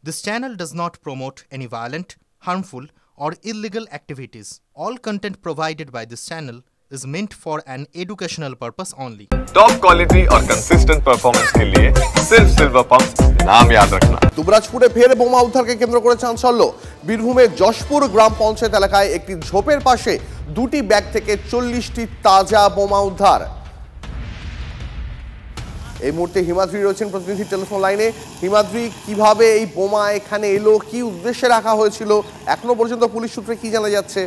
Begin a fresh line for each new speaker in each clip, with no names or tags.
This channel does not promote any violent, harmful, or illegal activities. All content provided by this channel is meant for an educational purpose only.
Top quality और consistent performance के लिए सिर्फ silver pump नाम याद रखना।
দুবরাজপুরে ফের বোমা উদ্ধারকে কেন্দ্র করে চাঞ্চল্য। বীরভূমের যশপুর গ্রাম পঞ্চায়েত এলাকায় একটি ঝোপের পাশে দুটি ব্যাগ থেকে 40টি তাজা বোমা উদ্ধার। এই মুহূর্তে হিমাদ্রি রয়েছেন প্রতিনিধি টেলিফোন লাইনে। হিমাদ্রি, কিভাবে এই বোমা এখানে এলো, কি উদ্দেশ্যে রাখা হয়েছিল, এখনো পর্যন্ত পুলিশ সূত্রে কি জানা যাচ্ছে?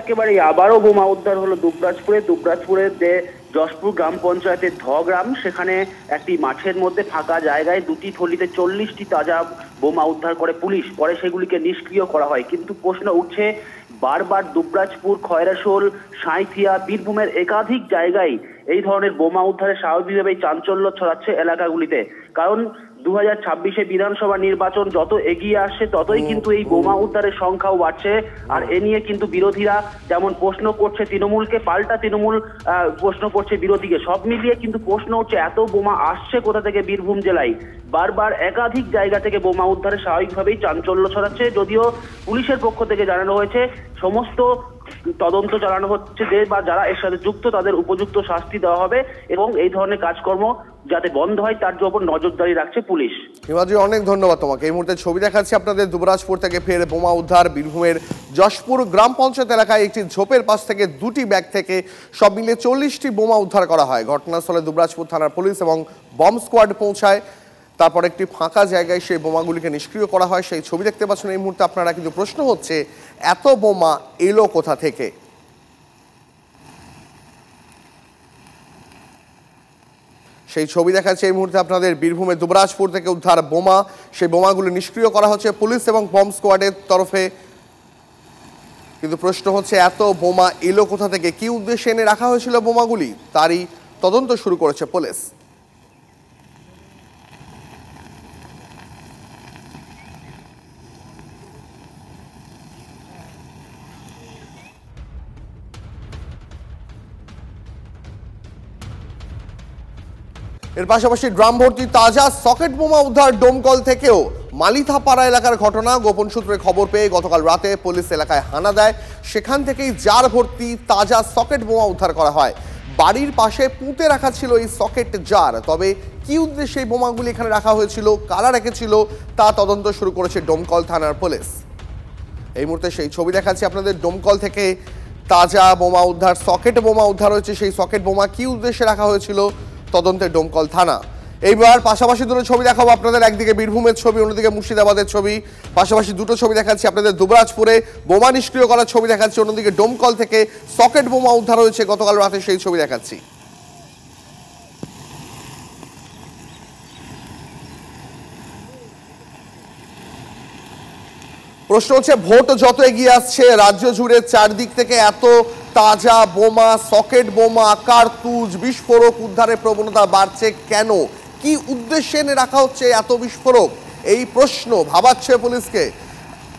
একেবারে আবারও বোমা উদ্ধার হলো দুবরাজপুরের যে যশপুর গ্রাম পঞ্চায়েতের গ্রাম, সেখানে একটি মাঠের মধ্যে ফাঁকা জায়গায় দুটি থলিতে 40টি তাজা বোমা উদ্ধার করে পুলিশ। পরে সেগুলিকে নিষ্ক্রিয় করা হয়। কিন্তু প্রশ্ন উঠছে বারবার দুবরাজপুর, খয়রাশোল, সাঁইথিয়া, বীরভূমের একাধিক জায়গায় এই ধরনের বোমা উদ্ধারে স্বাভাবিকভাবেই চাঞ্চল্য ছড়াচ্ছে এলাকাগুলিতে। কারণ 2026-এ বিধানসভা নির্বাচন যত এগিয়ে আসছে ততই কিন্তু এই বোমা উদ্ধারের সংখ্যাও বাড়ছে। আর এ নিয়ে কিন্তু বিরোধীরা যেমন প্রশ্ন করছে তৃণমূলকে, পাল্টা তৃণমূল প্রশ্ন করছে বিরোধীকে। সব মিলিয়ে কিন্তু প্রশ্ন হচ্ছে এত বোমা আসছে কোথা থেকে বীরভূম জেলায়। বারবার একাধিক জায়গা থেকে বোমা উদ্ধারে স্বাভাবিকভাবেই চাঞ্চল্য ছড়াচ্ছে। যদিও পুলিশের পক্ষ থেকে জানানো হয়েছে সমস্ত তদন্ত চালানো হচ্ছে, যে বা যারা এর সাথে যুক্ত তাদের উপযুক্ত শাস্তি দেওয়া হবে এবং এই ধরনের কাজকর্ম যাতে বন্ধ হয় তার উপর নজরদারি রাখছে পুলিশ।
হিমাদ্রি, অনেক ধন্যবাদ তোমাকে। এই মুহূর্তে ছবি দেখাচ্ছি আপনাদের দুবরাজপুর থেকে ফের বোমা উদ্ধার। বীরভূমের যশপুর গ্রাম পঞ্চায়েত এলাকায় একটি ঝোপের পাশ থেকে দুটি ব্যাগ থেকে সব মিলিয়ে 40টি বোমা উদ্ধার করা হয়। ঘটনাস্থলে দুবরাজপুর থানার পুলিশ এবং বম্ব স্কোয়াড পৌঁছায়। তারপর একটি ফাঁকা জায়গায় সেই বোমাগুলিকে নিষ্ক্রিয় করা হয়। সেই ছবি দেখতে পাচ্ছেন এই মুহূর্তে আপনারা। কিন্তু প্রশ্ন হচ্ছে এত বোমা এলো কোথা থেকে? সেই ছবি দেখাচ্ছে এই মুহূর্তে আপনাদের। বীরভূমের দুবরাজপুর থেকে উদ্ধার বোমা, সেই বোমাগুলো নিষ্ক্রিয় করা হচ্ছে পুলিশ এবং বম্ব স্কোয়াডের তরফে। কিন্তু প্রশ্ন হচ্ছে এত বোমা এলো কোথা থেকে, কি উদ্দেশ্যে এনে রাখা হয়েছিল বোমাগুলি, তারই তদন্ত শুরু করেছে পুলিশ। এর পাশাপাশি ড্রাম ভর্তি তাজা সকেট বোমা উদ্ধার ডোমকল থেকেও। মালিথাপাড়া এলাকার ঘটনা। গোপন সূত্রে খবর পেয়ে গতকাল রাতে পুলিশ এলাকায় হানা দেয়। সেখান থেকেই জার ভর্তি তাজা সকেট বোমা উদ্ধার করা হয়। বাড়ির পাশে পুঁতে রাখা ছিল এই সকেট জার। তবে কি উদ্দেশ্যে এই বোমাগুলি এখানে রাখা হয়েছিল, কারা রেখেছিল, তা তদন্ত শুরু করেছে ডোমকল থানার পুলিশ। এই মুহূর্তে সেই ছবি দেখাচ্ছি আপনাদের। ডোমকল থেকে তাজা বোমা উদ্ধার, সকেট বোমা উদ্ধার হয়েছে। সেই সকেট বোমা কি উদ্দেশ্যে রাখা হয়েছিল তদন্তে ডোমকল থানা। এইবার পাশাপাশি দুটো ছবি দেখাবো আপনাদের। একদিকে বীরভূমের ছবি, অন্যদিকে মুর্শিদাবাদের ছবি। পাশাপাশি দুটো ছবি দেখাচ্ছি আপনাদের। দুবরাজপুরে বোমা নিষ্ক্রিয় করার ছবি দেখাচ্ছি, অন্যদিকে ডোমকল থেকে সকেট বোমা উদ্ধার হয়েছে গতকাল রাতে, সেই ছবি দেখাচ্ছি। প্রশ্ন হচ্ছে ভোট যত এগিয়ে আসছে রাজ্য জুড়ে চারদিক থেকে এত তাজা বোমা, সকেট বোমা, কার্তুজ, বিস্ফোরক উদ্ধারের প্রবণতা বাড়ছে কেন? কি উদ্দেশ্যে এনে রাখা হচ্ছে এত বিস্ফোরক? এই প্রশ্ন ভাবাচ্ছে পুলিশকে।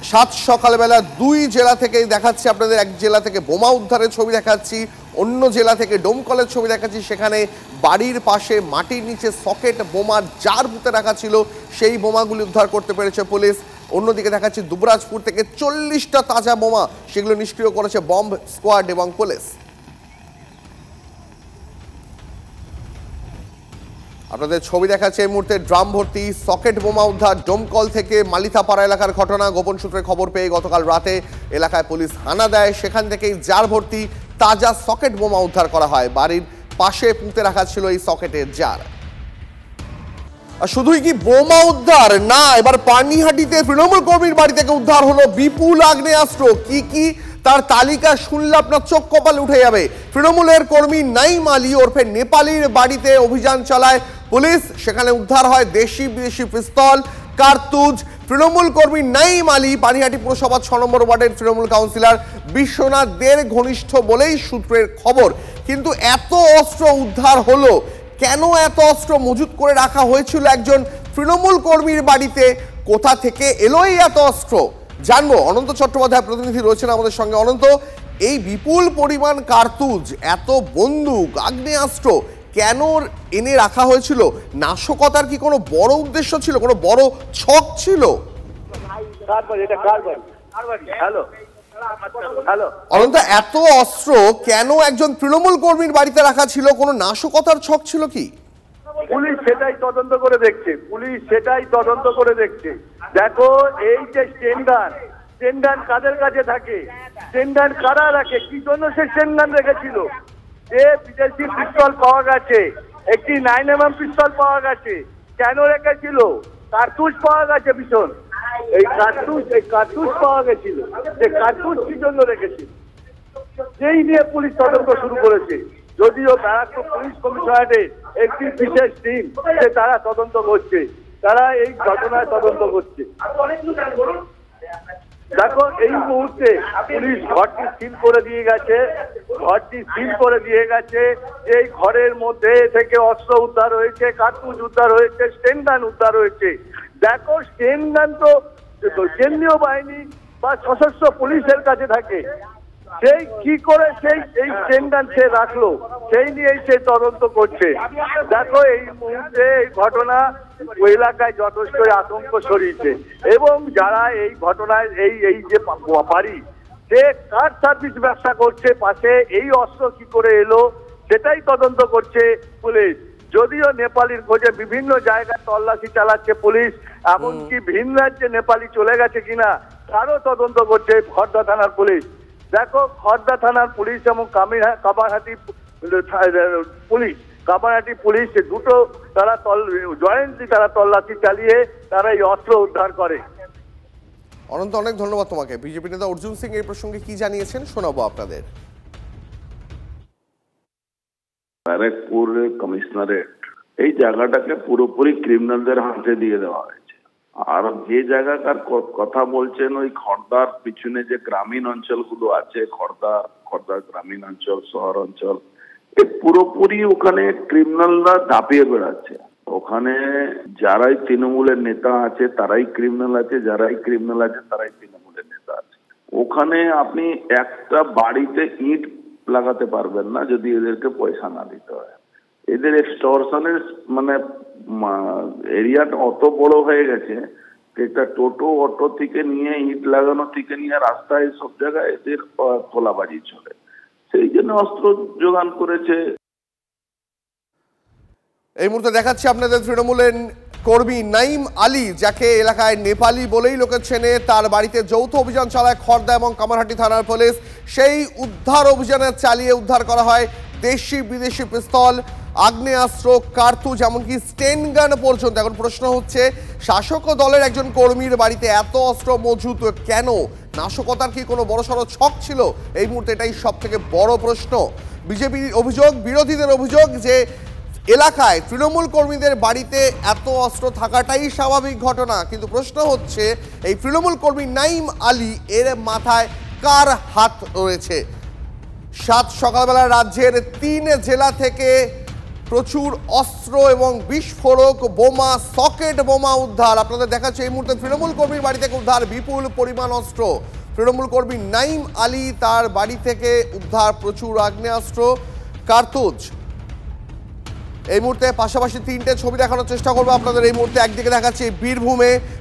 সাত সকালবেলা দুই জেলা থেকে দেখাচ্ছি আপনাদের। এক জেলা থেকে বোমা উদ্ধারের ছবি দেখাচ্ছি, অন্য জেলা থেকে ডোমকলের ছবি দেখাচ্ছি। সেখানে বাড়ির পাশে মাটির নিচে সকেট বোমার জার পুঁতে রাখা ছিল, সেই বোমাগুলি উদ্ধার করতে পেরেছে পুলিশ। অন্যদিকে দেখাচ্ছি দুবরাজপুর থেকে 40টা তাজা বোমা, সেগুলো নিষ্ক্রিয় করেছে বম্ব স্কোয়াড এবং পুলিশ। আপনাদের ছবি দেখাচ্ছে এই মুহূর্তে। ড্রাম ভর্তি সকেট বোমা উদ্ধার ডোমকল থেকে। মালিথাপাড়া এলাকার ঘটনা। গোপন সূত্রে খবর পেয়ে গতকাল রাতে এলাকায় পুলিশ হানা দেয়। সেখান থেকেই জার ভর্তি তাজা সকেট বোমা উদ্ধার করা হয়। বাড়ির পাশে পুঁতে রাখা ছিল এই সকেটের জার। আর শুধুই কি বোমা উদ্ধার না, এবার পানিহাটিতে তৃণমূল কর্মীর বাড়ি থেকে উদ্ধার হলো বিপুল আগ্নেয়াস্ত্র। কি কি তার তালিকা শুনলে আপনার চোখ কপালে উঠে যাবে। তৃণমূলের কর্মী নাইম আলী ওরফে নেপালির বাড়িতে অভিযান চালায় পুলিশ। সেখানে উদ্ধার হয় দেশি বিদেশি পিস্তল, কার্তুজ। তৃণমূল কর্মী নাইম আলী পানিহাটি পুরসভা 6 নম্বর ওয়ার্ডের তৃণমূল কাউন্সিলর বিশ্বনাথ দের ঘনিষ্ঠ বলেই সূত্রের খবর। কিন্তু এত অস্ত্র উদ্ধার হলো কেন? এত অস্ত্র মজুত করে রাখা হয়েছিল একজন তৃণমূল কর্মীর বাড়িতে, কোথা থেকে এলো এই এত অস্ত্র জানবো। অনন্ত চট্টোপাধ্যায় প্রতিনিধি রয়েছেন আমাদের সঙ্গে। অনন্ত, এই বিপুল পরিমাণ কার্তুজ, এত বন্দুক, আগ্নেয়াস্ত্র কেন এনে রাখা হয়েছিল? নাশকতার কি কোনো বড় উদ্দেশ্য ছিল, কোনো বড় ছক ছিল? অনন্ত, এত অস্ত্র কেন একজন তৃণমূল কর্মীর বাড়িতে রাখা ছিল? কোনো নাশকতার ছক ছিল কি?
পুলিশ সেটাই তদন্ত করে দেখছে। দেখো, এই যে স্টেন গান কাদের কাছে থাকে, স্টেন গান কারা রাখে, কি জন্য সে স্টেন গান রেখেছিল? যে বিদেশি পিস্তল পাওয়া গেছে, একটি 9mm পিস্তল পাওয়া গেছে, কেন রেখেছিল? কার্তুজ পাওয়া গেছে ভীষণ, এই কার্তুজ পাওয়া গেছিল, যে কার্তুজ কি জন্য রেখেছিল সেই নিয়ে পুলিশ তদন্ত শুরু করেছে। যদিও ব্যারাকপুর পুলিশ কমিশনারের একটি বিশেষ টিম তারা তদন্ত করছে, তারা এই ঘটনায় তদন্ত করছে। দেখো, এই মুহূর্তে পুলিশ ঘরটি সিল করে দিয়ে গেছে। এই ঘরের মধ্যে থেকে অস্ত্র উদ্ধার হয়েছে, কার্তুজ উদ্ধার হয়েছে, স্টেন গান উদ্ধার হয়েছে। দেখো, স্টেন গান তো কেন্দ্রীয় বাহিনী বা সশস্ত্র পুলিশের কাছে থাকে, সেই কি করে এই স্টেন গান সে রাখলো সেই নিয়েই সে তদন্ত করছে। দেখো, এই মুহূর্তে এই ঘটনা এলাকায় যথেষ্ট আতঙ্ক ছড়িয়েছে এবং যারা এই ঘটনায় এই যে বাড়ি, সে কার সার্ভিস ব্যবসা করছে পাশে, এই অস্ত্র কি করে এলো সেটাই তদন্ত করছে পুলিশ। যদিও নেপালির খোঁজে বিভিন্ন জায়গায় তল্লাশি চালাচ্ছে পুলিশ, এমনকি ভিন রাজ্যে নেপালি চলে গেছে কিনা তারও তদন্ত করছে খড়দা থানার পুলিশ। দেখো, খড়দা থানার পুলিশ এবং কামারহাটি পুলিশ দুটো তারা জয়েন্টলি তারা তল্লাশি চালিয়ে তারা এই অস্ত্র উদ্ধার করে।
অনন্ত, অনেক ধন্যবাদ তোমাকে। বিজেপি নেতা অর্জুন সিং এই প্রসঙ্গে কি জানিয়েছেন শোনাবো আপনাদের।
ব্যারাকপুর কমিশনারেট এই জায়গাটাকে পুরোপুরি ক্রিমিনালদের হাতে দিয়ে দেওয়া হয়েছে। আর যে জায়গাকার কথা বলছেন, ওই খড়দার পিছনে যে গ্রামীণ অঞ্চলগুলো আছে, খড়দা গ্রামীণ অঞ্চল, শহর অঞ্চল, পুরোপুরি ওখানে ক্রিমিনালরা দাপিয়ে বেড়াচ্ছে। ওখানে যারাই তৃণমূলের নেতা আছে তারাই ক্রিমিনাল আছে, যারাই ক্রিমিনাল আছে তারাই তৃণমূলের নেতা আছে। ওখানে আপনি একটা বাড়িতে ইট লাগাতে পারবেন না যদি এদেরকে পয়সা না দিতে হয়। এদের এক্সটর্শনের মানে এরিয়াটা অত বড় হয়ে গেছে, একটা টোটো অটো থেকে নিয়ে ইট লাগানো থেকে নিয়ে রাস্তায় সব জায়গায় এদের তোলাবাজি চলে, সেই জন্য অস্ত্র যোগান করেছে।
এই মুহূর্তে দেখাচ্ছি আপনাদের তৃণমূলের কর্মী নাইম আলী, যাকে এলাকায় নেপালি বলেই লোকে চেনে, তার বাড়িতে যৌথ অভিযান চালায় খড়দা এবং কামারহাটি থানার পুলিশ। সেই উদ্ধার অভিযানে চালিয়ে উদ্ধার করা হয় দেশি বিদেশি পিস্তল, আগ্নেয়াস্ত্র, কার্তুজ, এমনকি স্টেন গান পর্যন্ত। এখন প্রশ্ন হচ্ছে, শাসক দলের একজন কর্মীর বাড়িতে এত অস্ত্র মজুত কেন? নাশকতার কি কোনো বড়সড় ছক ছিল? এই মুহূর্তে এটাই সব থেকে বড় প্রশ্ন। বিজেপির অভিযোগ, বিরোধীদের অভিযোগ যে এলাকায় তৃণমূল কর্মীদের বাড়িতে এত অস্ত্র থাকাটাই স্বাভাবিক ঘটনা, কিন্তু প্রশ্ন হচ্ছে এই তৃণমূল কর্মী নাইম আলী এর মাথায় কার হাত রয়েছে? সাত সকালবেলা রাজ্যের 3 জেলা থেকে প্রচুর অস্ত্র এবং বিস্ফোরক বোমা, সকেট বোমা উদ্ধার। আপনাদের দেখাচ্ছে এই মুহূর্তে তৃণমূল কর্মীর বাড়ি থেকে উদ্ধার বিপুল পরিমাণ অস্ত্র। তৃণমূল কর্মী নাইম আলী, তার বাড়ি থেকে উদ্ধার প্রচুর আগ্নেয়াস্ত্র, কার্তুজ। এই মুহূর্তে পাশাপাশি 3টে ছবি দেখানোর চেষ্টা করবো আপনাদের। এই মুহূর্তে একদিকে দেখাচ্ছি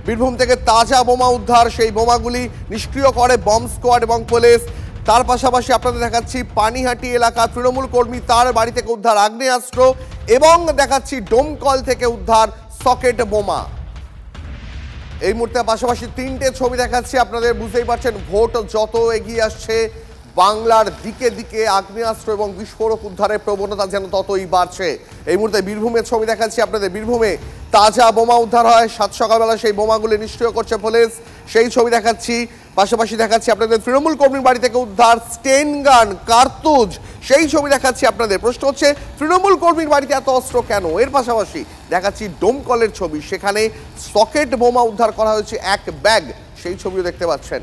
বীরভূম থেকে তাজা বোমা উদ্ধার, সেই বোমাগুলি নিষ্ক্রিয় করে বম্ব স্কোয়াড এবং পুলিশ। তার পাশাপাশি আপনাদের দেখাচ্ছি পানিহাটি এলাকা তৃণমূল কর্মী, তার বাড়ি থেকে উদ্ধার আগ্নেয়াস্ত্র, এবং দেখাচ্ছি ডোমকল থেকে উদ্ধার সকেট বোমা। এই মুহূর্তে পাশাপাশি 3টে ছবি দেখাচ্ছি আপনাদের। বুঝতেই পারছেন, ভোট যত এগিয়ে আসছে বাংলার দিকে দিকে আগ্নেয়াস্ত্র এবং বিস্ফোরক উদ্ধারের প্রবণতা যেন ততই বাড়ছে। এই মুহূর্তে বীরভূমের ছবি দেখাচ্ছি আপনাদের। বীরভূমে তাজা বোমা উদ্ধার হয়, 7 সকালবেলা সেই বোমাগুলি নিষ্ক্রিয় করছে পুলিশ, সেই ছবি দেখাচ্ছি। পাশাপাশি দেখাচ্ছি আপনাদের তৃণমূল কর্মীর বাড়ি থেকে উদ্ধার স্টেন গান, কার্তুজ, সেই ছবি দেখাচ্ছি আপনাদের। প্রশ্ন হচ্ছে, তৃণমূল কর্মীর বাড়িতে এত অস্ত্র কেন? এর পাশাপাশি দেখাচ্ছি ডোমকলের ছবি, সেখানে সকেট বোমা উদ্ধার করা হয়েছে 1 ব্যাগ, সেই ছবিও দেখতে পাচ্ছেন।